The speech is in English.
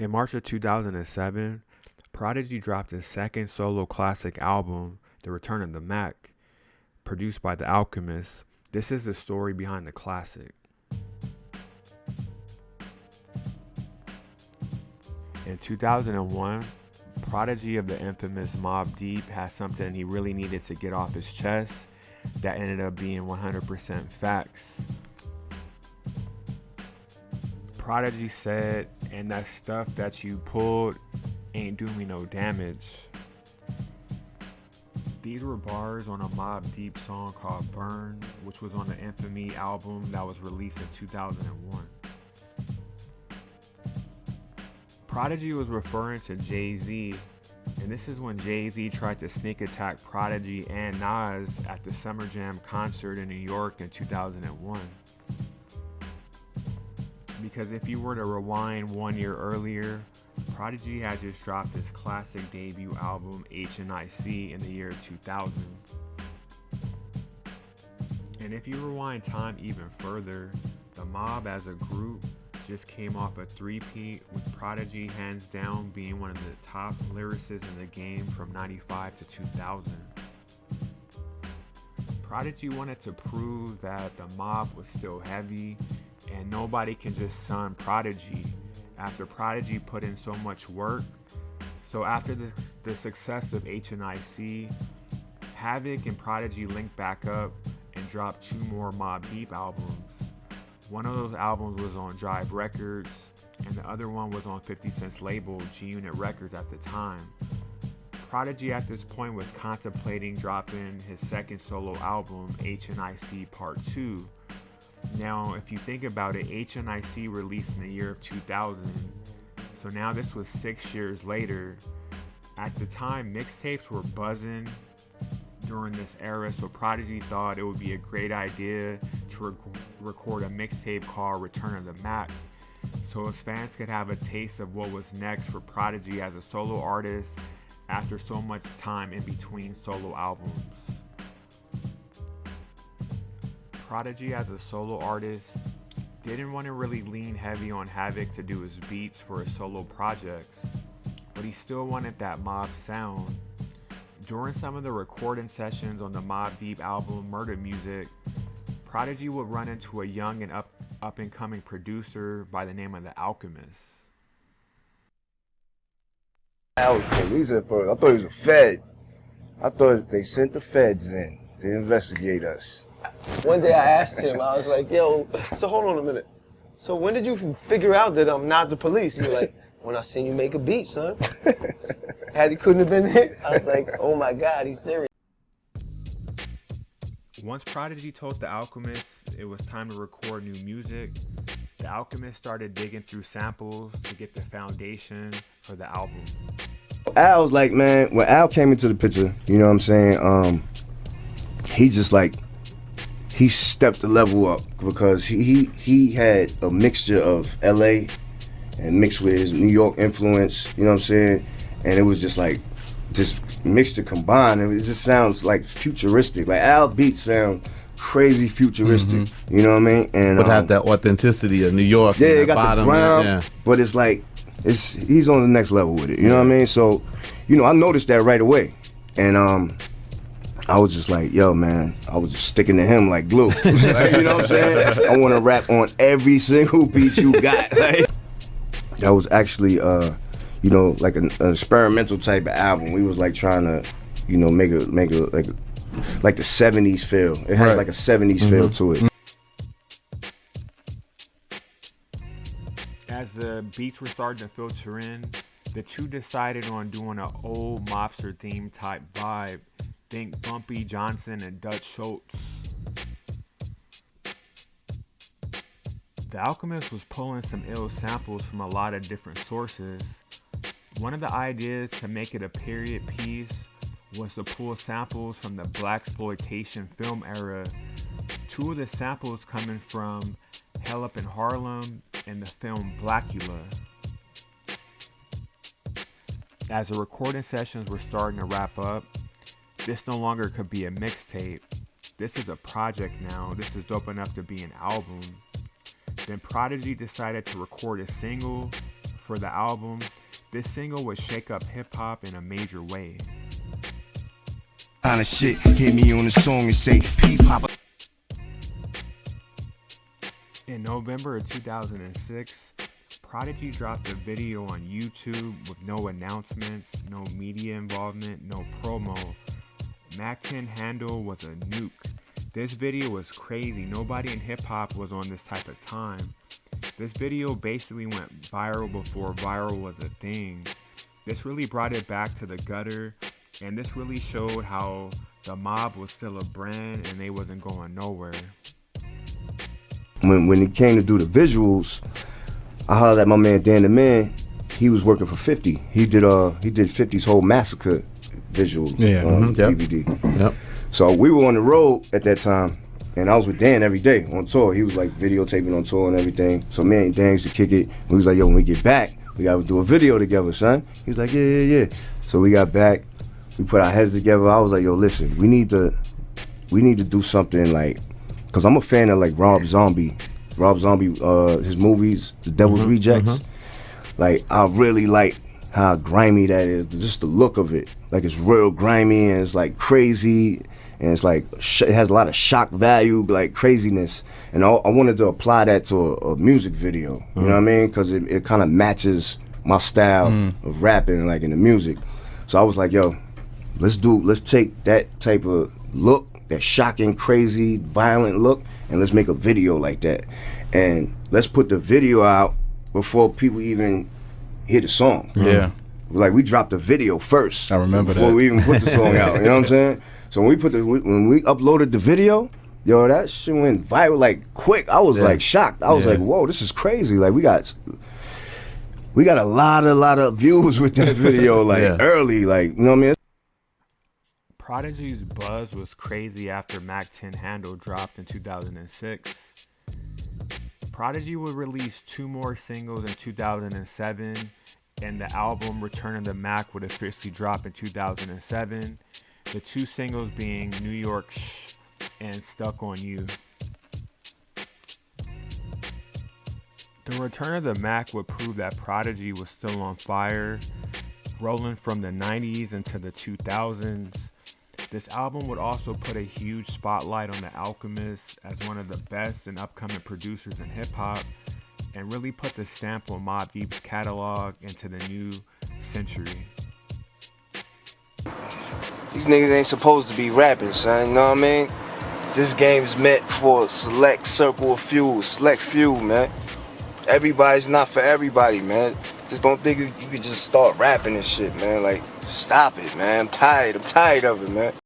In March of 2007, Prodigy dropped his second solo classic album, The Return of the Mac, produced by The Alchemist. This is the story behind the classic. In 2001, Prodigy of the infamous Mobb Deep had something he really needed to get off his chest that ended up being 100% facts. Prodigy said, "And that stuff that you pulled ain't do me no damage." These were bars on a Mobb Deep song called Burn, which was on the Infamy album that was released in 2001. Prodigy was referring to Jay-Z, and this is when Jay-Z tried to sneak attack Prodigy and Nas at the Summer Jam concert in New York in 2001. Because if you were to rewind 1 year earlier, Prodigy had just dropped his classic debut album H&IC in the year 2000. And if you rewind time even further, the Mob as a group just came off a three-peat, with Prodigy hands down being one of the top lyricists in the game from 95 to 2000. Prodigy wanted to prove that the Mob was still heavy and nobody can just son Prodigy after Prodigy put in so much work. So after the success of H&IC, Havoc and Prodigy linked back up and dropped 2 more Mobb Deep albums. One of those albums was on Jive Records, and the other one was on 50 Cent's label, G-Unit Records at the time. Prodigy at this point was contemplating dropping his second solo album, H&IC Part 2. Now, if you think about it, H&IC released in the year of 2000, so now this was 6 years later. At the time, mixtapes were buzzing during this era, so Prodigy thought it would be a great idea to record a mixtape called Return of the Mac, so his fans could have a taste of what was next for Prodigy as a solo artist after so much time in between solo albums. Prodigy as a solo artist didn't want to really lean heavy on Havoc to do his beats for his solo projects, but he still wanted that Mob sound. During some of the recording sessions on the Mobb Deep album Murder Music, Prodigy would run into a young and up and coming producer by the name of The Alchemist. Police at first. I thought he was a Fed. I thought they sent the Feds in to investigate us. One day I asked him, I was like, yo, so hold on a minute. So when did you figure out that I'm not the police? He was like, when I seen you make a beat, son. Had he couldn't have been there, I was like, oh my God, he's serious. Once Prodigy told The Alchemist it was time to record new music, The Alchemist started digging through samples to get the foundation for the album. Al was like, man, when Al came into the picture, you know what I'm saying, he just like, he stepped the level up because he had a mixture of LA and mixed with his New York influence, you know what I'm saying? And it was just like, just mixture combined, and it just sounds like futuristic. Like Al beats sound crazy futuristic, you know what I mean? And but have that authenticity of New York. Yeah, it got bottom, the ground, yeah. but it's like, he's on the next level with it, you know what I mean? So, you know, I noticed that right away. And I was just like, yo, man, I was just sticking to him like glue. Like, you know what I'm saying? I want to rap on every single beat you got. Like, that was actually, you know, like an experimental type of album. We was like trying to, you know, make a like the 70s feel. It had like a 70s feel to it. As the beats were starting to filter in, the two decided on doing an old mobster theme type vibe. Think Bumpy Johnson and Dutch Schultz. The Alchemist was pulling some ill samples from a lot of different sources. One of the ideas to make it a period piece was to pull samples from the blaxploitation film era. 2 of the samples coming from Hell Up in Harlem and the film Blackula. As the recording sessions were starting to wrap up, this no longer could be a mixtape. This is a project now. This is dope enough to be an album. Then Prodigy decided to record a single for the album, this single would shake up hip-hop in a major way. Kind of shit, hit me on the song and say, peep hop. In November of 2006, Prodigy dropped a video on YouTube with no announcements, no media involvement, no promo. Mac 10 Handle was a nuke. This video was crazy. Nobody in hip-hop was on this type of time. This video basically went viral before viral was a thing. This really brought it back to the gutter, and this really showed how the mob was still a brand and they wasn't going nowhere. When it came to do the visuals, I hollered at my man Dan the Man. He was working for 50. He did 50's whole Massacre visual DVD. Yep. So we were on the road at that time, and I was with Dan every day on tour. He was like videotaping on tour and everything. So me and Dan used to kick it. We was like, yo, when we get back, we gotta do a video together, son. He was like, yeah. So we got back, we put our heads together. I was like, yo, listen, we need to do something like, cause I'm a fan of like Rob Zombie, his movies, The Devil's Rejects. Like, I really like how grimy that is, just the look of it. Like, it's real grimy and it's like crazy, and it's like, it has a lot of shock value, like craziness. And I wanted to apply that to a music video, you know what I mean? Because it kind of matches my style of rapping, like in the music. So I was like, yo, let's take that type of look, that shocking, crazy, violent look, and let's make a video like that. And let's put the video out before people even hear the song. Yeah. Like, we dropped the video first. I remember before that. we even put the song out. You know what I'm saying? So when we uploaded the video, yo, that shit went viral like quick. I was like shocked. I was like, whoa, this is crazy. Like, we got a lot of views with this video, like early, like, you know what I mean? Prodigy's buzz was crazy after Mac 10 Handle dropped in 2006. Prodigy would release 2 more singles in 2007, and the album Return of the Mac would officially drop in 2007. The 2 singles being New York Shh and Stuck on You. The Return of the Mac would prove that Prodigy was still on fire, rolling from the 90s into the 2000s. This album would also put a huge spotlight on the Alchemist as one of the best and upcoming producers in hip-hop, and really put the stamp on Mobb Deep's catalog into the new century. These niggas ain't supposed to be rapping, son, you know what I mean? This game is meant for a select few, man. Everybody's not for everybody, man. Just don't think you could just start rapping and shit, man. Like, stop it, man. I'm tired of it, man.